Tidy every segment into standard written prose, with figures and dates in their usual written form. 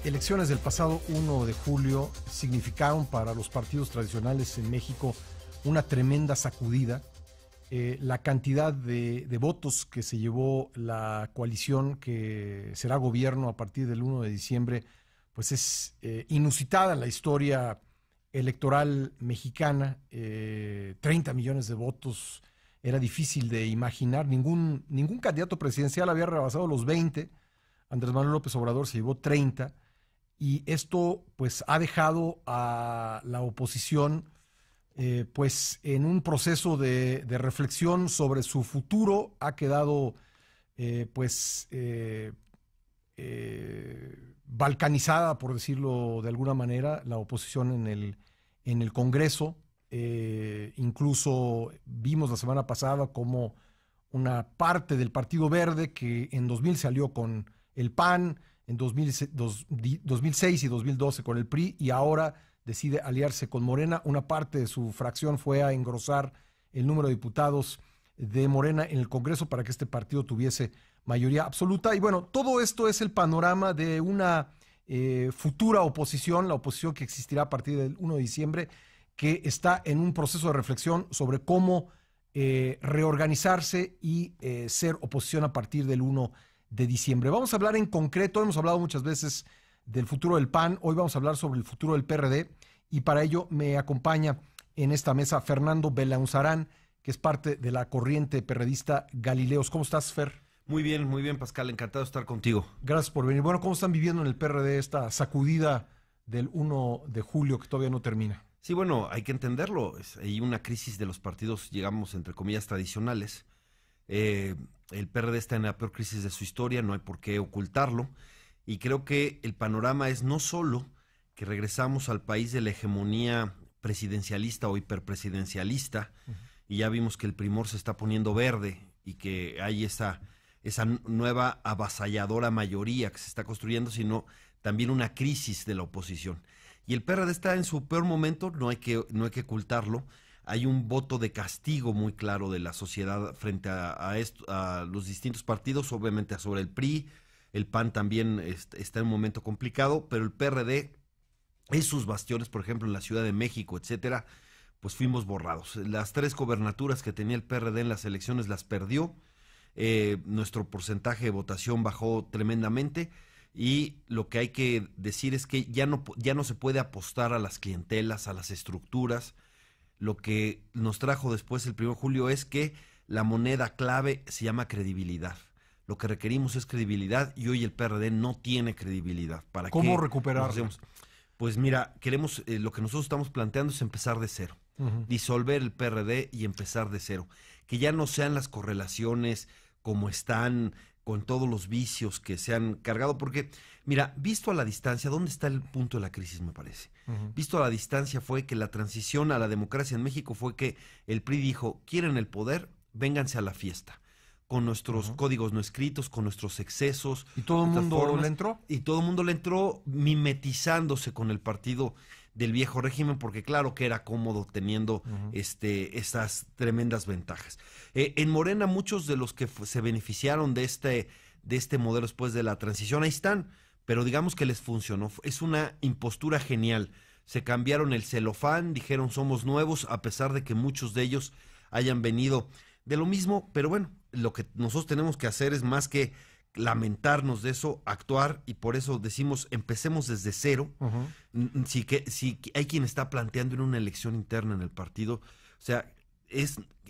elecciones del pasado 1 de julio significaron para los partidos tradicionales en México una tremenda sacudida. La cantidad de votos que se llevó la coalición que será gobierno a partir del 1 de diciembre, pues es inusitada en la historia electoral mexicana. 30 millones de votos, era difícil de imaginar. Ningún candidato presidencial había rebasado los 20. Andrés Manuel López Obrador se llevó 30. Y esto pues ha dejado a la oposición pues en un proceso de reflexión sobre su futuro. Ha quedado balcanizada, por decirlo de alguna manera, la oposición en el Congreso. Incluso vimos la semana pasada como una parte del Partido Verde, que en 2000 salió con el PAN, en 2006 y 2012 con el PRI, y ahora decide aliarse con Morena. Una parte de su fracción fue a engrosar el número de diputados de Morena en el Congreso para que este partido tuviese mayoría absoluta. Y bueno, todo esto es el panorama de una futura oposición, la oposición que existirá a partir del 1 de diciembre, que está en un proceso de reflexión sobre cómo reorganizarse y ser oposición a partir del 1 de diciembre. Vamos a hablar en concreto, hemos hablado muchas veces del futuro del PAN, hoy vamos a hablar sobre el futuro del PRD, y para ello me acompaña en esta mesa Fernando Belaunzarán, que es parte de la corriente perredista Galileos. ¿Cómo estás, Fer? Muy bien, Pascal, encantado de estar contigo. Gracias por venir. Bueno, ¿cómo están viviendo en el PRD esta sacudida del 1 de julio que todavía no termina? Sí, bueno, hay que entenderlo. Hay una crisis de los partidos, digamos, entre comillas, tradicionales. El PRD está en la peor crisis de su historia, no hay por qué ocultarlo. Y creo que el panorama es no solo que regresamos al país de la hegemonía presidencialista o hiperpresidencialista, y ya vimos que el primor se está poniendo verde y que hay esa nueva avasalladora mayoría que se está construyendo, sino también una crisis de la oposición. Y el PRD está en su peor momento, no hay que ocultarlo. Hay un voto de castigo muy claro de la sociedad frente a los distintos partidos, obviamente sobre el PRI. El PAN también está en un momento complicado, pero el PRD, esos bastiones, por ejemplo, en la Ciudad de México, etcétera, pues fuimos borrados. Las 3 gobernaturas que tenía el PRD en las elecciones las perdió. Nuestro porcentaje de votación bajó tremendamente. Y lo que hay que decir es que ya no se puede apostar a las clientelas, a las estructuras. Lo que nos trajo después el 1 de julio es que la moneda clave se llama credibilidad. Lo que requerimos es credibilidad y hoy el PRD no tiene credibilidad. ¿Para ¿Cómo recuperarla? Pues mira, lo que nosotros estamos planteando es empezar de cero. Disolver el PRD y empezar de cero. Que ya no sean las correlaciones como están, con todos los vicios que se han cargado, porque, mira, visto a la distancia, ¿dónde está el punto de la crisis, me parece? Visto a la distancia fue que la transición a la democracia en México fue que el PRI dijo, quieren el poder, vénganse a la fiesta, con nuestros códigos no escritos, con nuestros excesos. ¿Y todo el mundo le entró? Y todo el mundo le entró mimetizándose con el partido del viejo régimen, porque claro que era cómodo teniendo esas tremendas ventajas. En Morena, muchos de los que se beneficiaron de este modelo después de la transición, ahí están, pero digamos que les funcionó. Es una impostura genial. Se cambiaron el celofán, dijeron somos nuevos, a pesar de que muchos de ellos hayan venido de lo mismo, pero bueno, lo que nosotros tenemos que hacer es más que lamentarnos de eso, actuar, y por eso decimos empecemos desde cero. Si hay quien está planteando en una elección interna en el partido, o sea,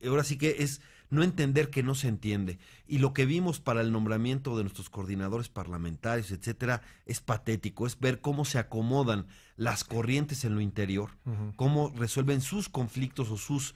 ahora sí que es no entender que no se entiende, y lo que vimos para el nombramiento de nuestros coordinadores parlamentarios, etcétera, es patético. Es ver cómo se acomodan las corrientes en lo interior, cómo resuelven sus conflictos o sus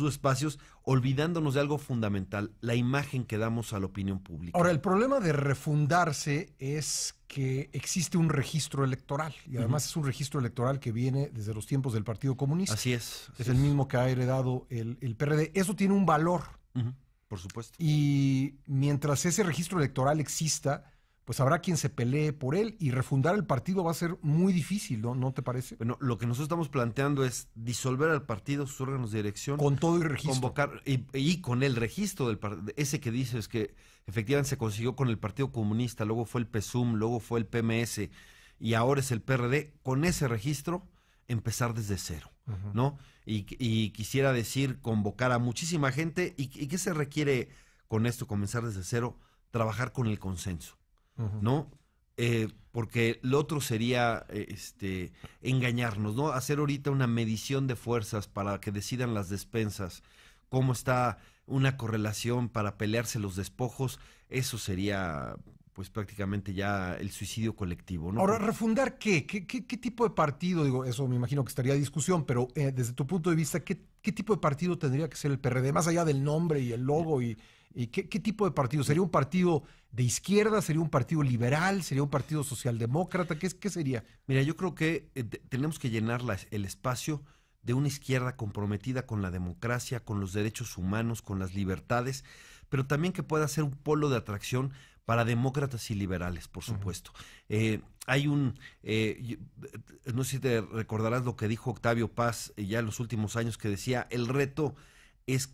espacios, olvidándonos de algo fundamental, la imagen que damos a la opinión pública. Ahora, el problema de refundarse es que existe un registro electoral, y además es un registro electoral que viene desde los tiempos del Partido Comunista. Así es. Es el mismo que ha heredado el PRD. Eso tiene un valor. Por supuesto. Y mientras ese registro electoral exista, pues habrá quien se pelee por él y refundar el partido va a ser muy difícil, ¿no? ¿No te parece? Bueno, lo que nosotros estamos planteando es disolver al partido, sus órganos de dirección. Con todo y registro. Convocar, y con el registro del partido, ese que dices que efectivamente se consiguió con el Partido Comunista, luego fue el PSUM, luego fue el PMS y ahora es el PRD, con ese registro empezar desde cero, ¿no? Y quisiera decir, convocar a muchísima gente y ¿qué se requiere con esto, comenzar desde cero? Trabajar con el consenso, ¿no? Porque lo otro sería engañarnos, ¿no? Hacer ahorita una medición de fuerzas para que decidan las despensas, cómo está una correlación para pelearse los despojos, eso sería pues prácticamente ya el suicidio colectivo, ¿no? Ahora, ¿refundar qué? ¿Qué tipo de partido? Digo, eso me imagino que estaría a discusión, pero desde tu punto de vista, ¿qué tipo de partido tendría que ser el PRD? Más allá del nombre y el logo y ¿qué tipo de partido? ¿Sería un partido de izquierda? ¿Sería un partido liberal? ¿Sería un partido socialdemócrata? ¿Qué sería? Mira, yo creo que tenemos que llenar el espacio de una izquierda comprometida con la democracia, con los derechos humanos, con las libertades, pero también que pueda ser un polo de atracción para demócratas y liberales, por supuesto. Hay no sé si te recordarás lo que dijo Octavio Paz ya en los últimos años, que decía, el reto es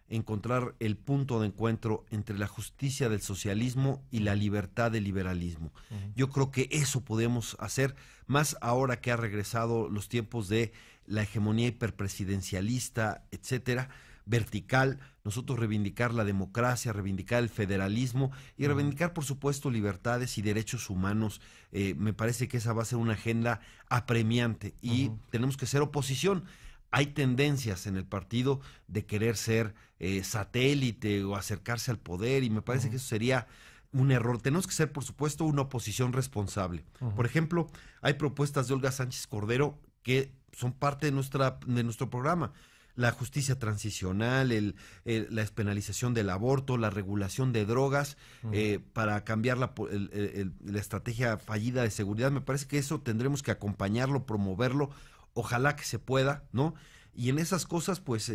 encontrar el punto de encuentro entre la justicia del socialismo y la libertad del liberalismo. Yo creo que eso podemos hacer, más ahora que ha regresado los tiempos de la hegemonía hiperpresidencialista, etcétera, vertical, nosotros reivindicar la democracia, reivindicar el federalismo y reivindicar, por supuesto, libertades y derechos humanos. Me parece que esa va a ser una agenda apremiante y tenemos que ser oposición. Hay tendencias en el partido de querer ser satélite o acercarse al poder y me parece que eso sería un error. Tenemos que ser, por supuesto, una oposición responsable. Por ejemplo, hay propuestas de Olga Sánchez Cordero que son parte de nuestro programa. La justicia transicional, la despenalización del aborto, la regulación de drogas, para cambiar la estrategia fallida de seguridad. Me parece que eso tendremos que acompañarlo, promoverlo, ojalá que se pueda, ¿no? Y en esas cosas, pues,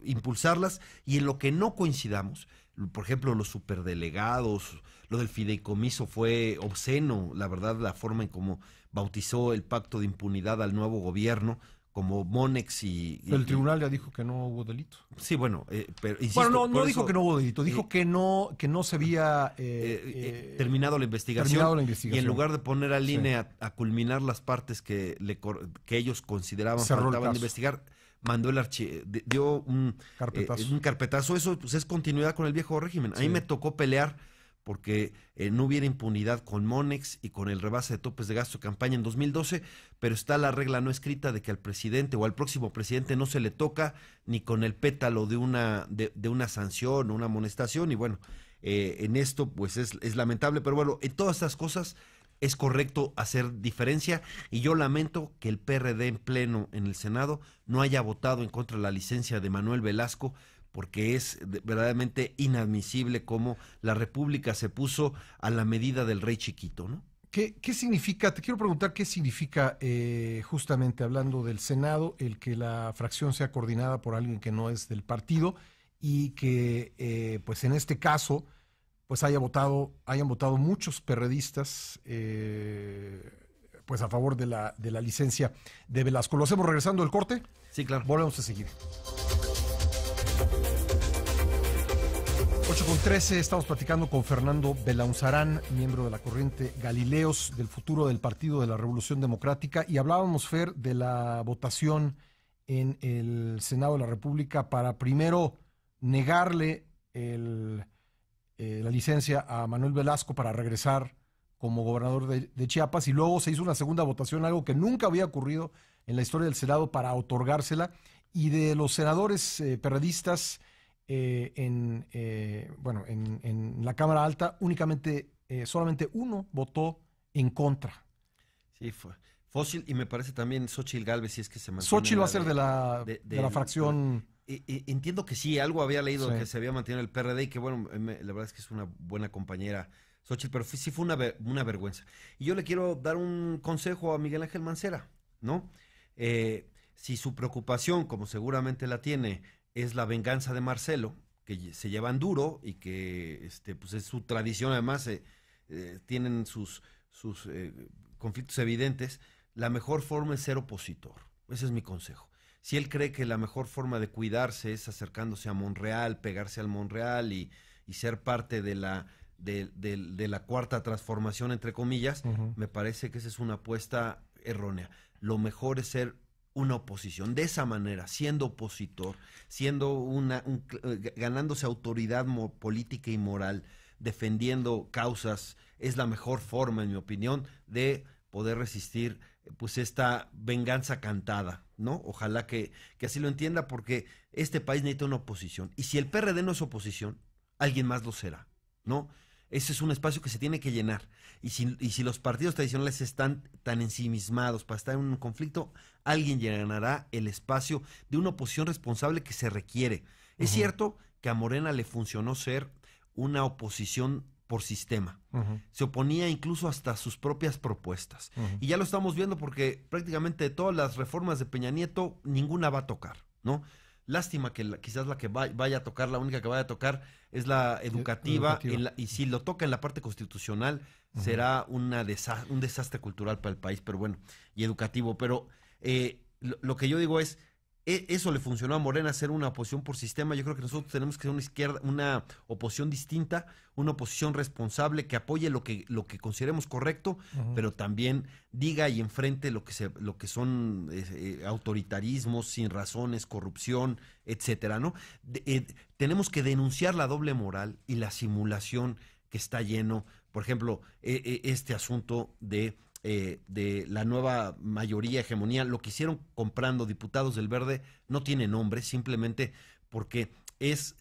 impulsarlas, y en lo que no coincidamos, por ejemplo, los superdelegados, lo del fideicomiso fue obsceno, la verdad, la forma en cómo bautizó el pacto de impunidad al nuevo gobierno, como Monex Pero el tribunal ya dijo que no hubo delito. Sí, bueno, pero insisto, bueno, no dijo que no hubo delito, dijo que no se había terminado la investigación. Y en lugar de poner al INE a culminar las partes que ellos consideraban faltaban de investigar, mandó dio un carpetazo. Eso pues es continuidad con el viejo régimen. A mí me tocó pelear porque no hubiera impunidad con Monex y con el rebase de topes de gasto de campaña en 2012, pero está la regla no escrita de que al presidente o al próximo presidente no se le toca ni con el pétalo de una sanción o una amonestación, y bueno, en esto pues es lamentable, pero bueno, en todas estas cosas es correcto hacer diferencia, y yo lamento que el PRD en pleno en el Senado no haya votado en contra de la licencia de Manuel Velasco, porque es verdaderamente inadmisible cómo la República se puso a la medida del rey chiquito, ¿no? ¿Qué significa? Te quiero preguntar qué significa, justamente hablando del Senado, el que la fracción sea coordinada por alguien que no es del partido y que, pues en este caso, pues hayan votado muchos perredistas, pues a favor de la licencia de Velasco. ¿Lo hacemos regresando del corte? Sí, claro. Volvemos a seguir. 8:13, estamos platicando con Fernando Belaunzarán, miembro de la corriente Galileos del futuro del Partido de la Revolución Democrática, y hablábamos, Fer, de la votación en el Senado de la República para primero negarle la licencia a Manuel Velasco para regresar como gobernador de Chiapas, y luego se hizo una segunda votación, algo que nunca había ocurrido en la historia del Senado, para otorgársela, y de los senadores perredistas en la Cámara Alta, únicamente solamente uno votó en contra. Sí, fue Fósil, y me parece también Xóchitl Gálvez, si es que se mantiene. Xóchitl va a ser de la fracción. Entiendo que sí, algo había leído que se había mantenido el PRD, y que bueno, la verdad es que es una buena compañera Xóchitl, pero sí fue una vergüenza. Y yo le quiero dar un consejo a Miguel Ángel Mancera, ¿no? Si su preocupación, como seguramente la tiene, es la venganza de Marcelo, que se llevan duro y que pues es su tradición además tienen sus conflictos evidentes, la mejor forma es ser opositor. Ese es mi consejo. Si él cree que la mejor forma de cuidarse es acercándose a Monreal, pegarse al Monreal y ser parte de la cuarta transformación, entre comillas, me parece que esa es una apuesta errónea. Lo mejor es ser una oposición, de esa manera, siendo opositor, ganándose autoridad política y moral, defendiendo causas, es la mejor forma, en mi opinión, de poder resistir pues esta venganza cantada, ¿no? Ojalá que así lo entienda, porque este país necesita una oposición, y si el PRD no es oposición, alguien más lo será, ¿no? Ese es un espacio que se tiene que llenar, y si los partidos tradicionales están tan ensimismados para estar en un conflicto, alguien llenará el espacio de una oposición responsable que se requiere. Es cierto que a Morena le funcionó ser una oposición por sistema. Se oponía incluso hasta a sus propias propuestas. Y ya lo estamos viendo, porque prácticamente de todas las reformas de Peña Nieto, ninguna va a tocar, ¿no? Lástima que quizás la que vaya a tocar, la única que vaya a tocar es la educativa, y si lo toca en la parte constitucional, será un desastre cultural para el país, pero bueno, y educativo. Pero lo que yo digo es, eso le funcionó a Morena, ser una oposición por sistema. Yo creo que nosotros tenemos que ser una oposición distinta, una oposición responsable, que apoye lo que consideremos correcto, pero también diga y enfrente lo que son autoritarismos sin razones, corrupción, etcétera, ¿no? Tenemos que denunciar la doble moral y la simulación que está lleno. Por ejemplo, este asunto de la nueva mayoría, hegemonía, lo que hicieron comprando diputados del Verde no tiene nombre, simplemente porque es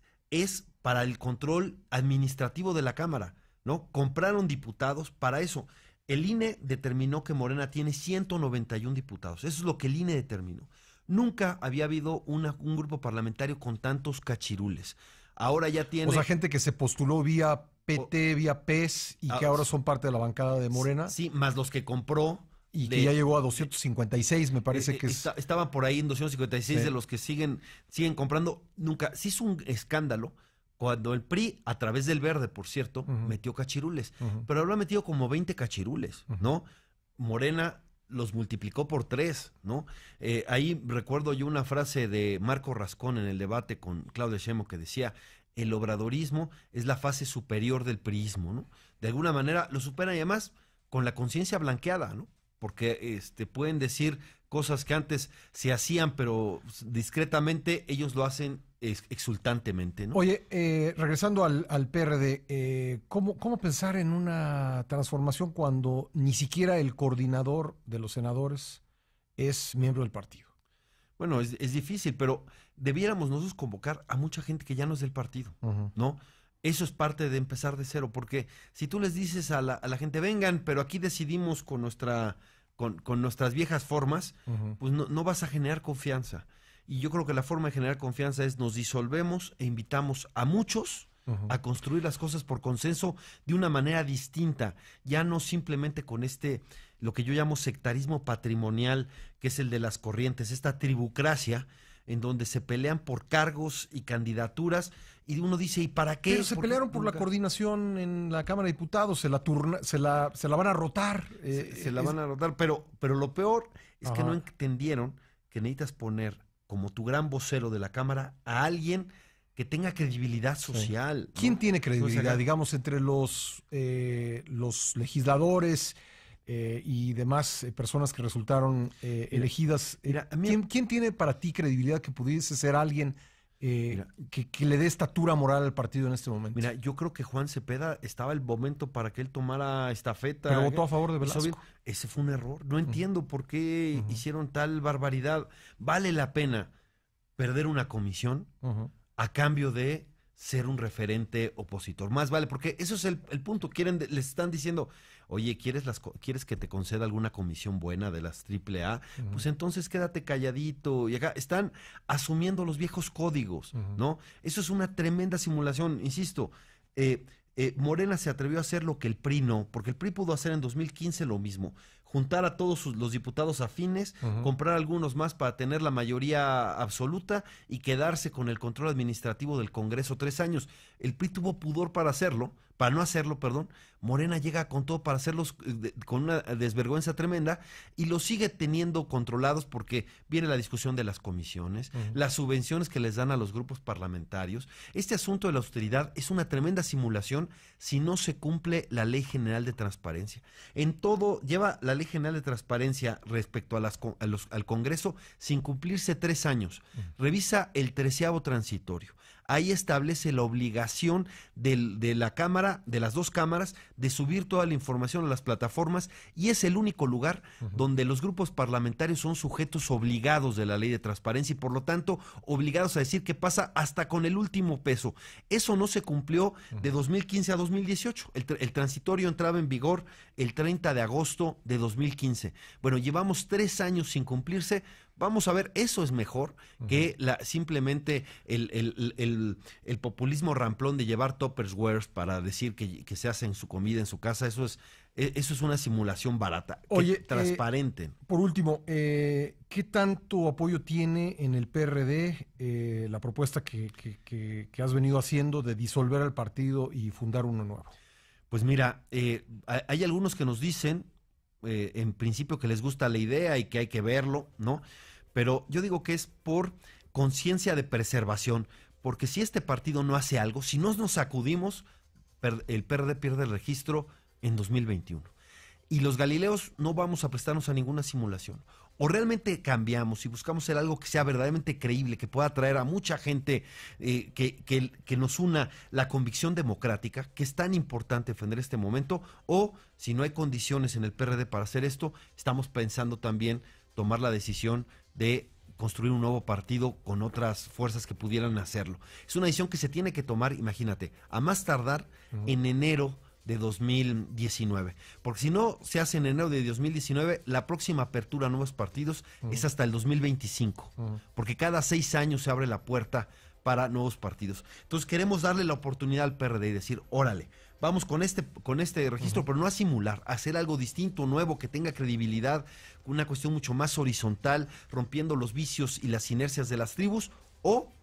para el control administrativo de la Cámara, ¿no? Compraron diputados para eso. El INE determinó que Morena tiene 191 diputados, eso es lo que el INE determinó. Nunca había habido un grupo parlamentario con tantos cachirules. Ahora ya tiene... O sea, gente que se postuló vía PT, vía PES, y que ahora son parte de la bancada de Morena. Sí, más los que compró. Y que ya llegó a 256, me parece que es... Estaban por ahí en 256, de los que siguen comprando. Nunca, sí es un escándalo cuando el PRI, a través del Verde, por cierto, metió cachirules. Pero ahora ha metido como 20 cachirules, ¿no? Morena los multiplicó por 3, ¿no? Ahí recuerdo yo una frase de Marco Rascón en el debate con Claudia Sheinbaum que decía: el obradorismo es la fase superior del priismo, ¿no? De alguna manera lo superan, y además con la conciencia blanqueada, ¿no? Porque pueden decir cosas que antes se hacían, pero discretamente, ellos lo hacen exultantemente, ¿no? Oye, regresando al PRD, ¿cómo pensar en una transformación cuando ni siquiera el coordinador de los senadores es miembro del partido? Bueno, es difícil, pero debiéramos nosotros convocar a mucha gente que ya no es del partido, ¿no? Eso es parte de empezar de cero, porque si tú les dices a la gente, vengan, pero aquí decidimos con nuestras viejas formas, pues no vas a generar confianza. Y yo creo que la forma de generar confianza es: nos disolvemos e invitamos a muchos a construir las cosas por consenso de una manera distinta, ya no simplemente con lo que yo llamo sectarismo patrimonial, que es el de las corrientes, esta tribucracia en donde se pelean por cargos y candidaturas, y uno dice, ¿y para qué? Pero se pelearon por la coordinación en la Cámara de Diputados, se la van a rotar. Se la van a rotar, pero lo peor es que no entendieron que necesitas poner como tu gran vocero de la Cámara a alguien que tenga credibilidad social. ¿Quién ¿no? tiene credibilidad, digamos, entre los legisladores y demás personas que resultaron elegidas? Mira, ¿Quién tiene para ti credibilidad que pudiese ser alguien que le dé estatura moral al partido en este momento? Mira, yo creo que Juan Cepeda estaba el momento para que él tomara estafeta. Pero votó a favor de Velasco. Ese fue un error. No entiendo por qué hicieron tal barbaridad. Vale la pena perder una comisión a cambio de ser un referente opositor. Más vale, porque eso es el punto. Les están diciendo, oye, ¿quieres que te conceda alguna comisión buena de las AAA? Pues entonces quédate calladito. Y acá están asumiendo los viejos códigos, ¿no? Eso es una tremenda simulación. Insisto, Morena se atrevió a hacer lo que el PRI no, porque el PRI pudo hacer en 2015 lo mismo: juntar a todos los diputados afines, comprar algunos más para tener la mayoría absoluta y quedarse con el control administrativo del Congreso 3 años. El PRI tuvo pudor para hacerlo, para no hacerlo, perdón, Morena llega con todo para hacerlos con una desvergüenza tremenda y los sigue teniendo controlados porque viene la discusión de las comisiones, las subvenciones que les dan a los grupos parlamentarios. Este asunto de la austeridad es una tremenda simulación si no se cumple la Ley General de Transparencia. En todo, lleva la Ley General de Transparencia respecto al Congreso sin cumplirse 3 años. Revisa el 13º transitorio. Ahí establece la obligación de la Cámara, de las 2 cámaras, de subir toda la información a las plataformas y es el único lugar donde los grupos parlamentarios son sujetos obligados de la Ley de Transparencia y por lo tanto obligados a decir qué pasa hasta con el último peso. Eso no se cumplió de 2015 a 2018. El transitorio entraba en vigor el 30 de agosto de 2015. Bueno, llevamos 3 años sin cumplirse. Vamos a ver, eso es mejor que simplemente el populismo ramplón de llevar Tupperwares para decir que se hace en su comida en su casa. Eso es una simulación barata. Oye, transparente. Por último, ¿qué tanto apoyo tiene en el PRD la propuesta que has venido haciendo de disolver al partido y fundar uno nuevo? Pues mira, hay algunos que nos dicen en principio que les gusta la idea y que hay que verlo, ¿no? Pero yo digo que es por conciencia de preservación, porque si este partido no hace algo, si no nos sacudimos, el PRD pierde el registro en 2021. Y los Galileos no vamos a prestarnos a ninguna simulación. O realmente cambiamos y buscamos hacer algo que sea verdaderamente creíble, que pueda atraer a mucha gente, que nos una la convicción democrática, que es tan importante defender este momento, o si no hay condiciones en el PRD para hacer esto, estamos pensando también tomar la decisión de construir un nuevo partido con otras fuerzas que pudieran hacerlo. Es una decisión que se tiene que tomar, imagínate, a más tardar en enero de 2019, porque si no se hace en enero de 2019, la próxima apertura a nuevos partidos es hasta el 2025, porque cada 6 años se abre la puerta para nuevos partidos. Entonces queremos darle la oportunidad al PRD y decir, órale, vamos con este registro, pero no a simular, a hacer algo distinto, nuevo, que tenga credibilidad, una cuestión mucho más horizontal, rompiendo los vicios y las inercias de las tribus, o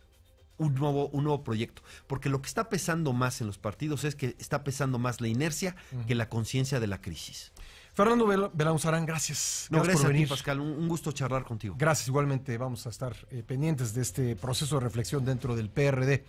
un nuevo proyecto, porque lo que está pesando más en los partidos es que está pesando más la inercia que la conciencia de la crisis. Fernando Belauzarán, gracias. Gracias por a venir. ti, Pascal, un gusto charlar contigo. Gracias, igualmente. Vamos a estar pendientes de este proceso de reflexión dentro del PRD.